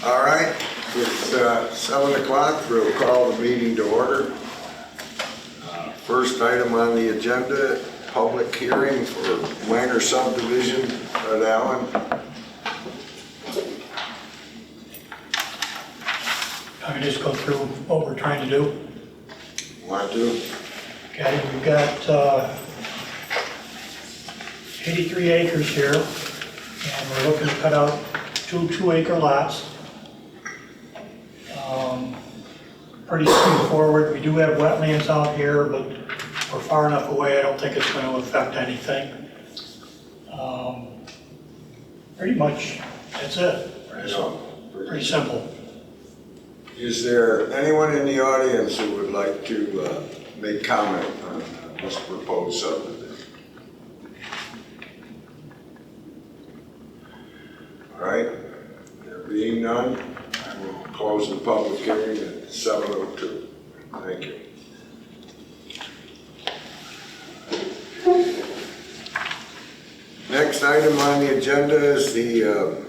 All right, it's 7 o'clock. We'll call the meeting to order. First item on the agenda, public hearing for minor subdivision at Allen. I can just go through what we're trying to do. Want to? Okay, we've got 83 acres here, and we're looking to cut out two 2-acre lots. Pretty straightforward. We do have wetlands out here, but we're far enough away, I don't think it's going to affect anything. Pretty much, that's it. Pretty simple. Is there anyone in the audience who would like to make comment on this proposed subdivision? All right, there being none, I will close the public hearing at 7:02. Thank you. Next item on the agenda is the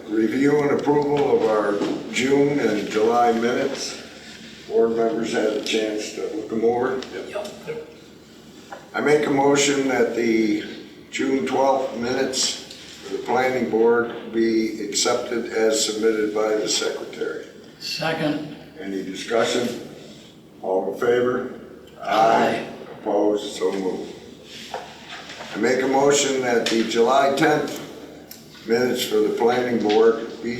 review and approval of our June and July minutes. Board members had a chance to look them over. Yep. I make a motion that the June 12th minutes for the planning board be accepted as submitted by the secretary. Second. Any discussion? All in favor? Aye. Opposed? So moved. I make a motion that the July 10th minutes for the planning board be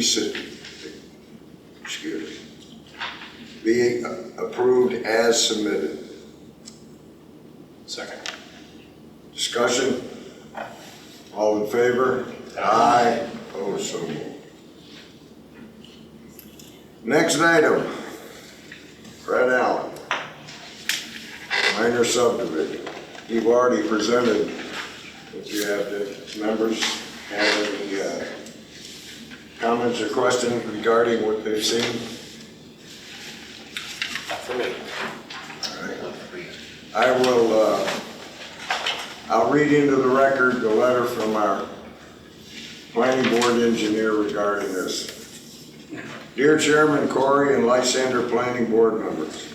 approved as submitted. Second. Discussion? All in favor? Aye. Opposed? So moved. Next item, Fred Allen, minor subdivision. You've already presented what you have. The members have any comments or questions regarding what they've seen? Not for me. All right. I will, I'll read into the record the letter from our planning board engineer regarding this. Dear Chairman Corey and Lysander planning board members,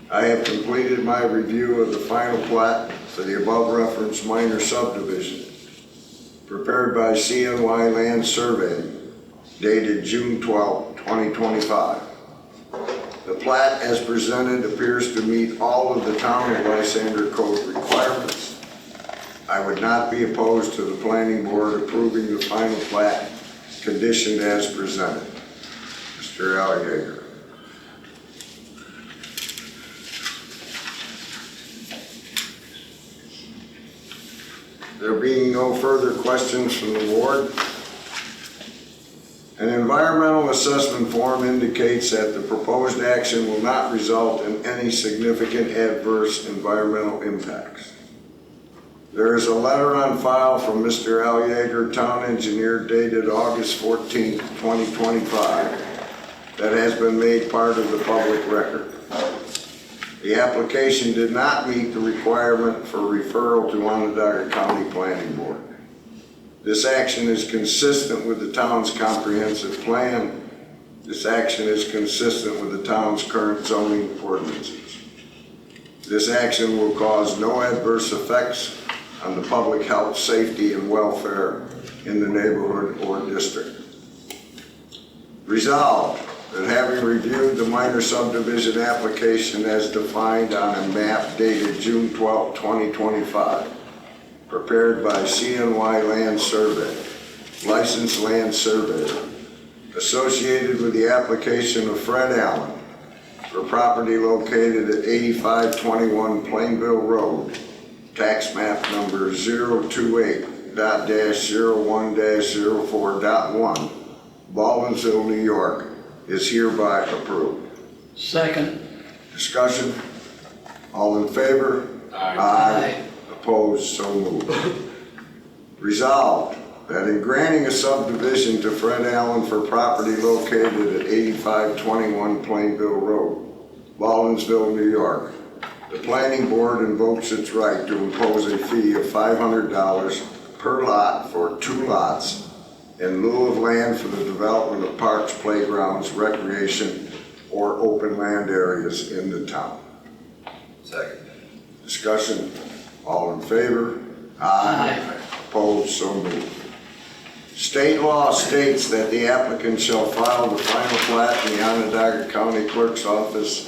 I have completed my review of the final plat for the above referenced minor subdivision prepared by CNY Land Surveying dated June 12, 2025. The plat as presented appears to meet all of the town of Lysander code requirements. I would not be opposed to the planning board approving the final plat conditioned as presented. Mr. Alligator. There being no further questions from the board, an environmental assessment form indicates that the proposed action will not result in any significant adverse environmental impacts. There is a letter on file from Mr. Alligator, town engineer, dated August 14, 2025, that has been made part of the public record. The application did not meet the requirement for referral to Onondaga County Planning Board. This action is consistent with the town's comprehensive plan. This action is consistent with the town's current zoning ordinances. This action will cause no adverse effects on the public health, safety, and welfare in the neighborhood or district. Resolved, that having reviewed the minor subdivision application as defined on a map dated June 12, 2025, prepared by CNY Land Survey, licensed land surveyor, associated with the application of Fred Allen for property located at 8521 Plainville Road, tax map number 028.-01-04.1, Baldwinsville, New York, is hereby approved. Second. Discussion? All in favor? Aye. Opposed? So moved. Resolved that in granting a subdivision to Fred Allen for property located at 8521 Plainville Road, Baldwinsville, New York, the planning board invokes its right to impose a fee of $500 per lot for 2 lots in lieu of land for the development of parks, playgrounds, recreation, or open land areas in the town. Second. Discussion, all in favor? Aye. Opposed, so moved. State law states that the applicant shall file the final plat in the Onondaga County Clerk's office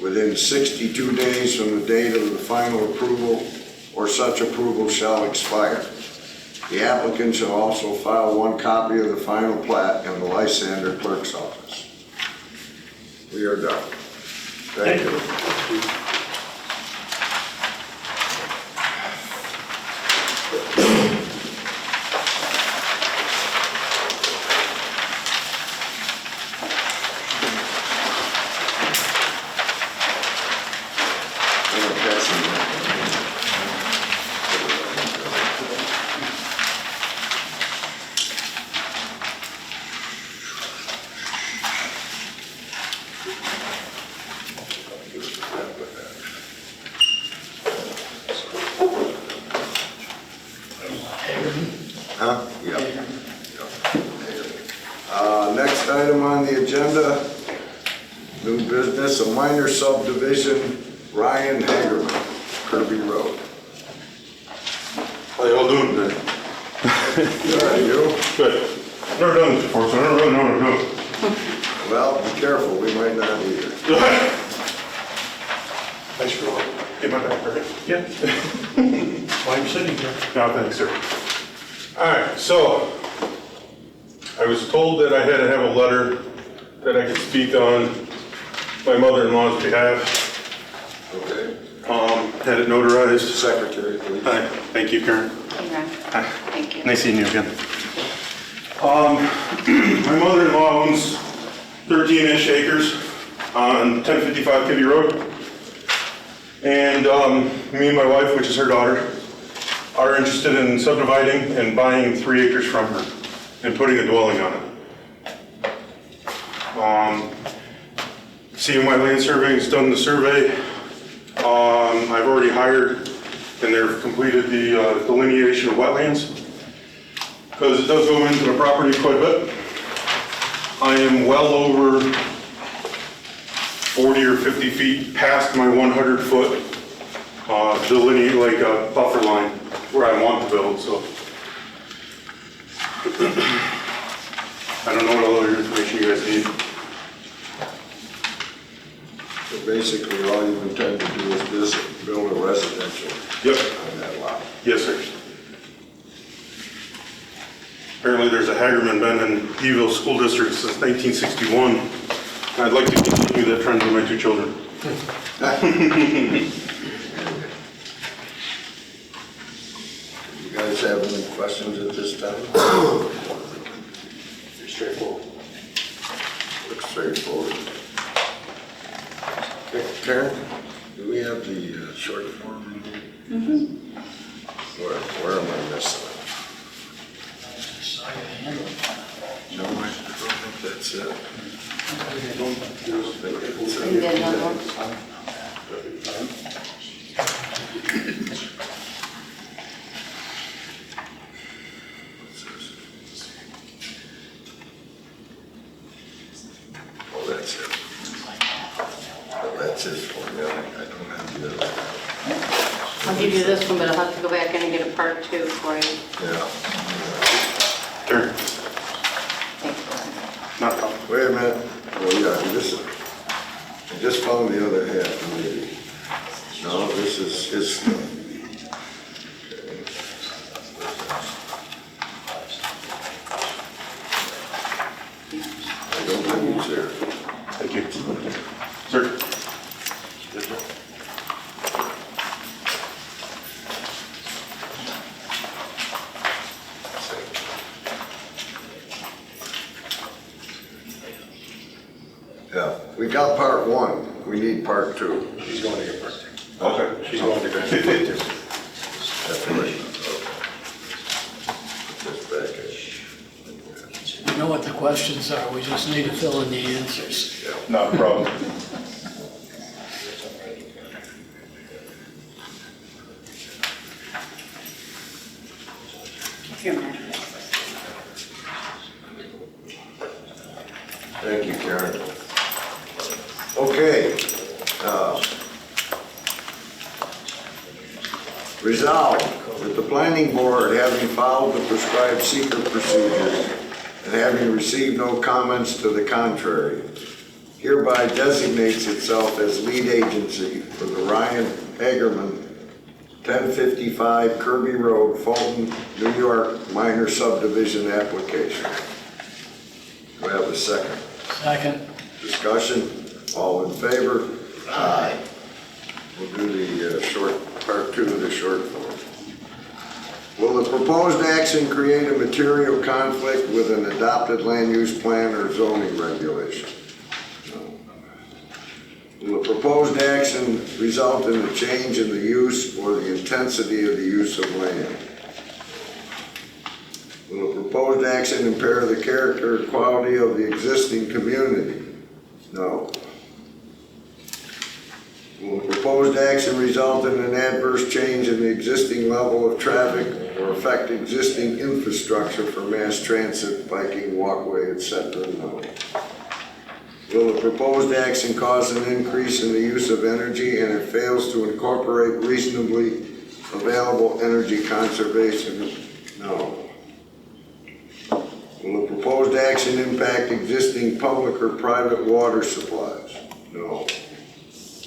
within 62 days from the date of the final approval, or such approval shall expire. The applicant shall also file one copy of the final plat in the Lysander Clerk's office. We are done. Thank you. Huh? Yep. Next item on the agenda, new business, a minor subdivision, Ryan Hagerman, Kirby Road. How y'all doing today? Good, you? Good. Never done this before, so I don't really know what I'm doing. Well, be careful, we might not either. Thanks for get my back, right? Yep. Why I'm sitting here. No, thanks, sir. All right, so I was told that I had to have a letter that I could speak on my mother-in-law's behalf. Okay. Had it notarized. Secretary, please. Hi, thank you, Karen. Hi. Thank you. Nice seeing you again. My mother-in-law owns 13-ish acres on 1055 Kibbe Road. And me and my wife, which is her daughter, are interested in subdividing and buying 3 acres from her and putting a dwelling on it. CMY Land Surveying has done the survey. I've already hired and they've completed the delineation of wetlands, because it does go into the property quite a bit. I am well over 40 or 50 feet past my 100-foot delineate, like a buffer line where I want to build, so. I don't know what other information you guys need. So basically, all you intend to do is visit, build a residential on that lot. Yes, sir. Apparently there's a Hagerman been in Eville School District since 1961. I'd like to continue that trend with my 2 children. You guys have any questions at this time? Straightforward. Looks straightforward. Okay, Karen, do we have the short form? Where am I missing it? No, I don't think that's it. Can you get another one? Oh, that's it. Oh, that's his form, yeah, I don't have the other. I'll give you this one, but I'll have to go back in and get a part 2 for you. Yeah. Sure. Thanks. Not a problem. Wait a minute. Oh, yeah, this is, I just found the other half, maybe. No, this is his stuff. I don't think he's there. Thank you. Sir? Yeah, we got part 1. We need part 2. She's going to get part 2. Okay. She's going to get part 2. That's right. Just back in. We know what the questions are, we just need to fill in the answers. Not a problem. Here, Matt. Thank you, Karen. Okay. Resolved that the planning board, having followed the prescribed seeker procedures and having received no comments to the contrary, hereby designates itself as lead agency for the Ryan Hagerman 1055 Kirby Road, Fulton, New York minor subdivision application. Do I have a second? Second. Discussion? All in favor? Aye. We'll do the part two of the short form. Will the proposed action create a material conflict with an adopted land use plan or zoning regulation? No. Will the proposed action result in a change in the use or the intensity of the use of land? Will the proposed action impair the character or quality of the existing community? No. Will the proposed action result in an adverse change in the existing level of traffic or affect existing infrastructure for mass transit, biking, walkway, etc.? No. Will the proposed action cause an increase in the use of energy and it fails to incorporate reasonably available energy conservation? No. Will the proposed action impact existing public or private water supplies? No.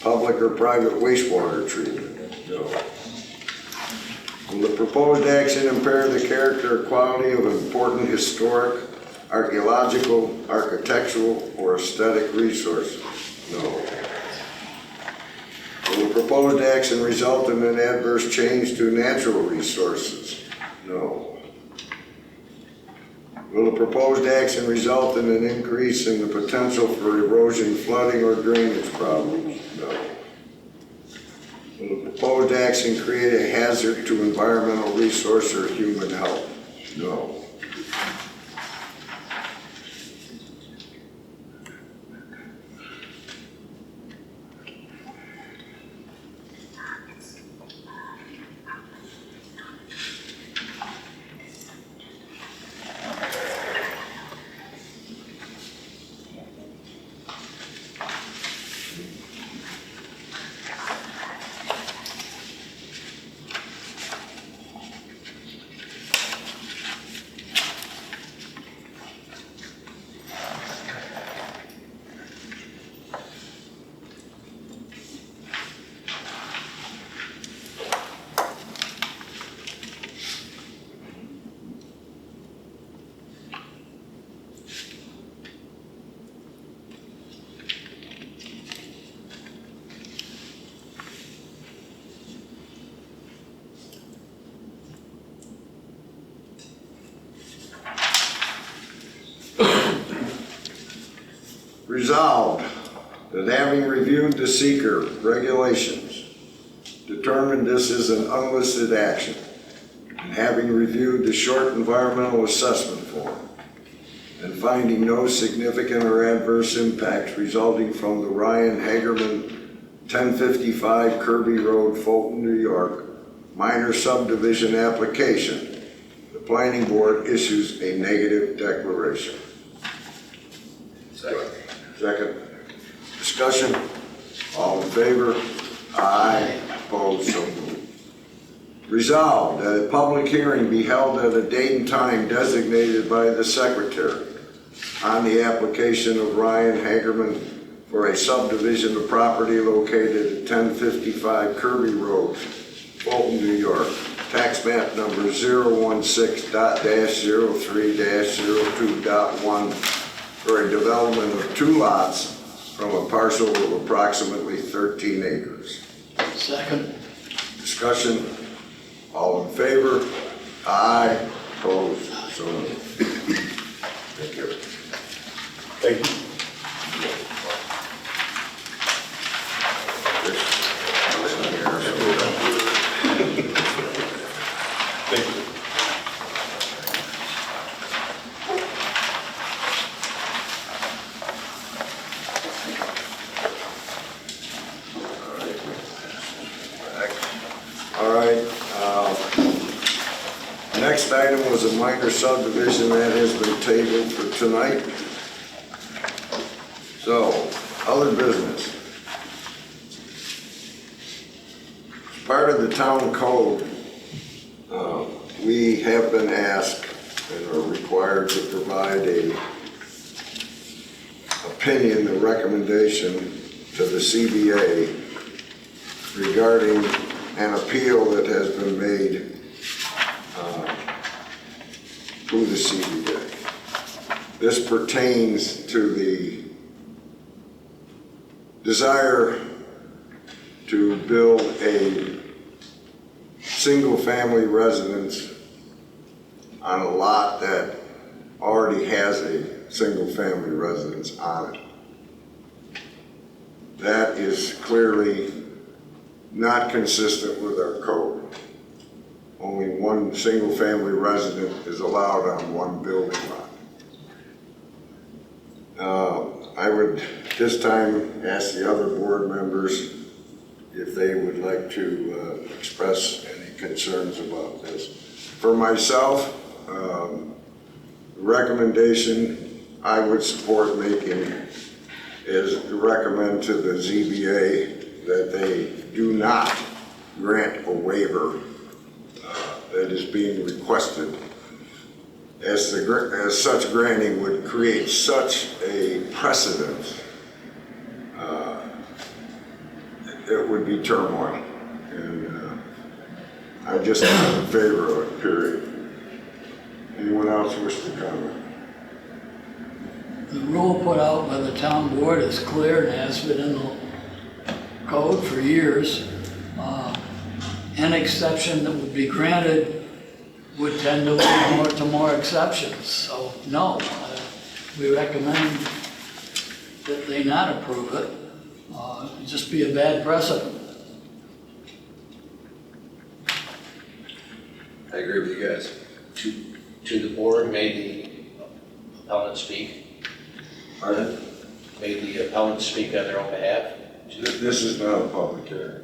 Public or private wastewater treatment? No. Will the proposed action impair the character or quality of important historic, archaeological, architectural, or aesthetic resources? No. Will the proposed action result in an adverse change to natural resources? No. Will the proposed action result in an increase in the potential for erosion, flooding, or drainage problems? No. Will the proposed action create a hazard to environmental resource or human health? No. Resolved that having reviewed the seeker regulations, determined this is an unlisted action, and having reviewed the short environmental assessment form, and finding no significant or adverse impacts resulting from the Ryan Hagerman 1055 Kirby Road, Fulton, New York, minor subdivision application, the planning board issues a negative declaration. Second. Second. Discussion? All in favor? Aye. Opposed? So moved. Resolved that a public hearing be held at a date and time designated by the secretary on the application of Ryan Hagerman for a subdivision of property located at 1055 Kirby Road, Fulton, New York, tax map number 016-03-02.1 for a development of 2 lots from a parcel of approximately 13 acres. Second. Discussion? All in favor? Aye. Opposed? So moved. Thank you. Thank you. Thank you. All right. Next item was a minor subdivision that has been tabled for tonight. So, other business. As part of the town code, we have been asked and are required to provide a opinion, a recommendation to the CBA regarding an appeal that has been made to the CBA. This pertains to the desire to build a single-family residence on a lot that already has a single-family residence on it. That is clearly not consistent with our code. Only one single-family resident is allowed on one building lot. I would this time ask the other board members if they would like to express any concerns about this. For myself, the recommendation I would support making is to recommend to the ZBA that they do not grant a waiver that is being requested, as such granting would create such a precedent. It would be turmoil, and I'm just not in favor of it, period. Anyone else wish to comment? The rule put out by the town board is clear and has been in the code for years. An exception that would be granted would tend to lead more exceptions. So no, we recommend that they not approve it. It'd just be a bad precedent. I agree with you guys. To the board, may the appellant speak? Pardon? May the appellant speak on their own behalf? This is not a public hearing.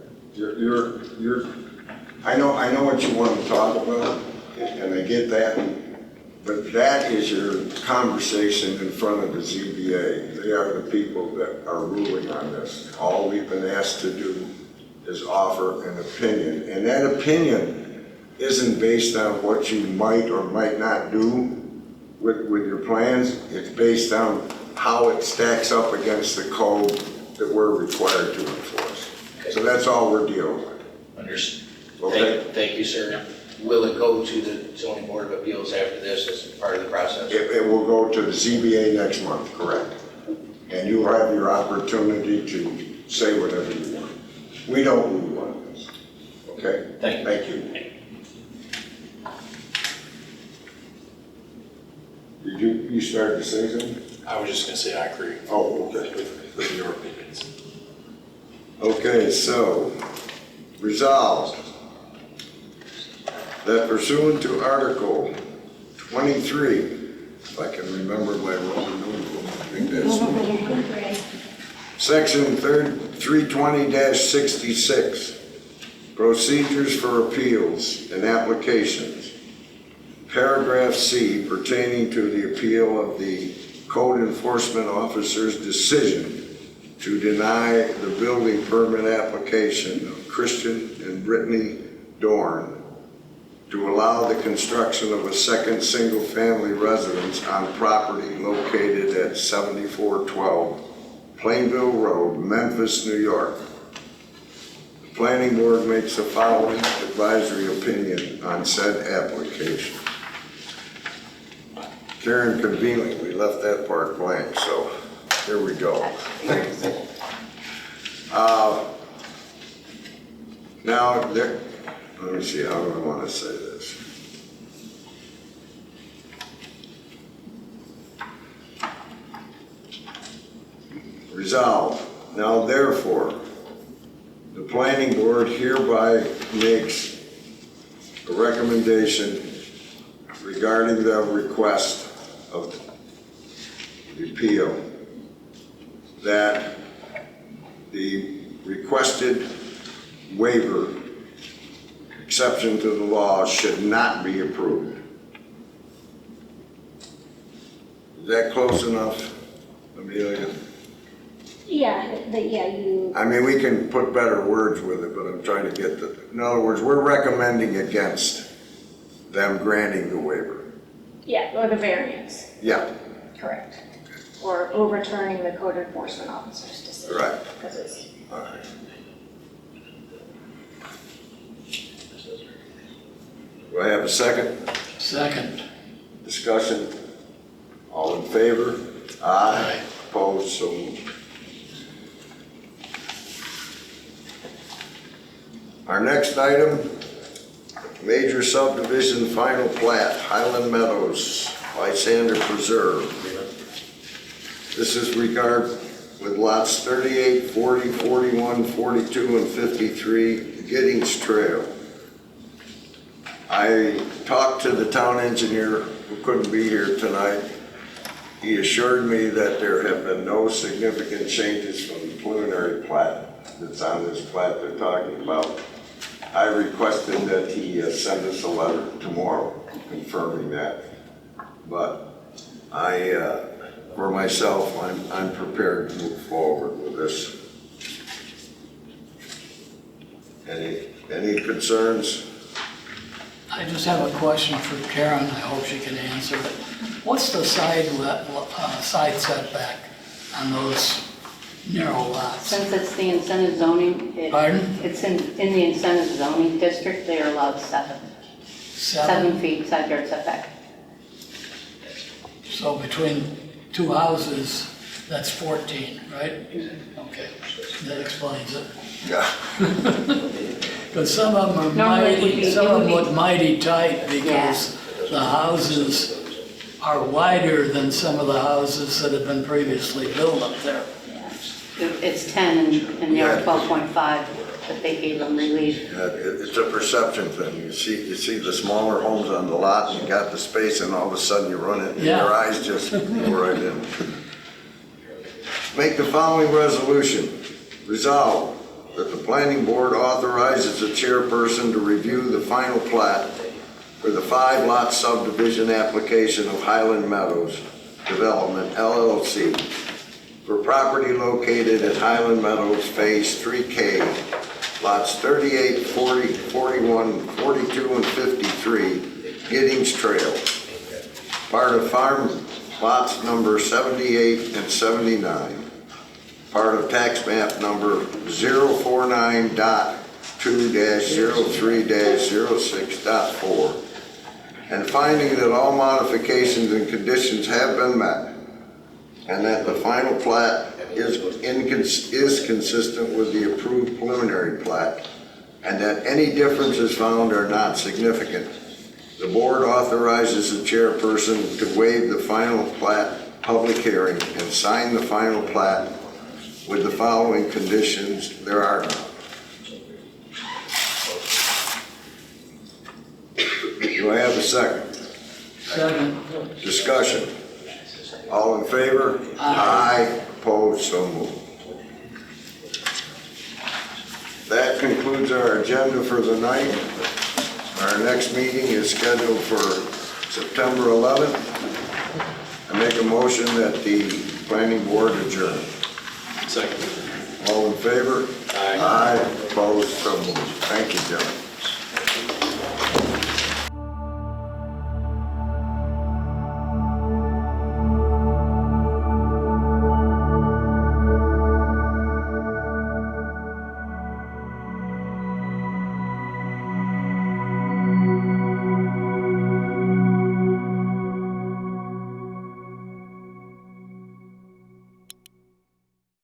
I know what you want to talk about, and I get that, but that is your conversation in front of the ZBA. They are the people that are ruling on this. All we've been asked to do is offer an opinion, and that opinion isn't based on what you might or might not do with your plans. It's based on how it stacks up against the code that we're required to enforce. Okay. So that's all we're dealing with. Understood. Okay. Thank you, sir. Will it go to the zoning board of appeals after this as part of the process? It will go to the ZBA next month, correct? And you'll have your opportunity to say whatever you want. We don't rule on this. Okay? Thank you. Thank you. Did you started to say something? I was just gonna say I agree Oh, okay. with your opinions. Okay, so resolved that pursuant to Article 23, if I can remember my Roman numeral, I think that's Section 320-66, procedures for appeals and applications. Paragraph C pertaining to the appeal of the code enforcement officer's decision to deny the building permit application of Christian and Brittany Dorn to allow the construction of a second single-family residence on property located at 7412 Plainville Road, Memphis, New York. The planning board makes the following advisory opinion on said application. Karen conveniently left that part blank, so here we go. Now, let me see, how do I want to say this? Resolved. Now therefore, the planning board hereby makes a recommendation regarding the request of the appeal that the requested waiver, exception to the law, should not be approved. Is that close enough, Amelia? You, I mean, we can put better words with it, but I'm trying to get in other words, we're recommending against them granting the waiver. or the variance, Yeah, correct. Or overturning the code enforcement officer's decision. right. Because it's, All right. Do I have a second? Second. Discussion? All in favor? Aye. Opposed? So moved. Our next item, major subdivision final plat, Highland Meadows, Lysander Preserve. This is regard with lots 38, 40, 41, 42, and 53, Giddings Trail. I talked to the town engineer who couldn't be here tonight. He assured me that there have been no significant changes from the preliminary plat that's on this plat they're talking about. I requested that he send us a letter tomorrow confirming that. But for myself, I'm prepared to move forward with this. Any concerns? I just have a question for Karen, I hope she can answer it. What's the side setback on those narrow lots? Since it's the incentive zoning, Pardon? it's in the incentive zoning district, they are allowed 7 feet side yard setback. So between two houses, that's 14, right? Okay, that explains it. Yeah. Because some of them are Normally it would mighty, be- some it of would them be- look mighty tight because the houses are wider than some of the houses that have been previously built up there. It's 10 and they are 12.5, but they gave them relief. Yeah, it's a perception thing. You see the smaller homes on the lot, and you got the space, and all of a sudden you run it, and Yeah. your eyes just go right in. Make the following resolution. Resolve that the planning board authorizes the chairperson to review the final plat for the 5-lot subdivision application of Highland Meadows Development LLC for property located at Highland Meadows Phase 3K, lots 38, 40, 41, 42, and 53, Giddings Trail, part of farm lots number 78 and 79, part of tax map number 049.2-03-06.4, and finding that all modifications and conditions have been met, and that the final plat is consistent with the approved preliminary plat, and that any differences found are not significant. The board authorizes the chairperson to waive the final plat public hearing and sign the final plat with the following conditions. There are none. Do I have a second? Second. Discussion. All in favor? Aye. Opposed? So moved. That concludes our agenda for the night. Our next meeting is scheduled for September 11th. I make a motion that the planning board adjourn. Second. All in favor? Aye. Aye. Opposed? So moved. Thank you, gentlemen.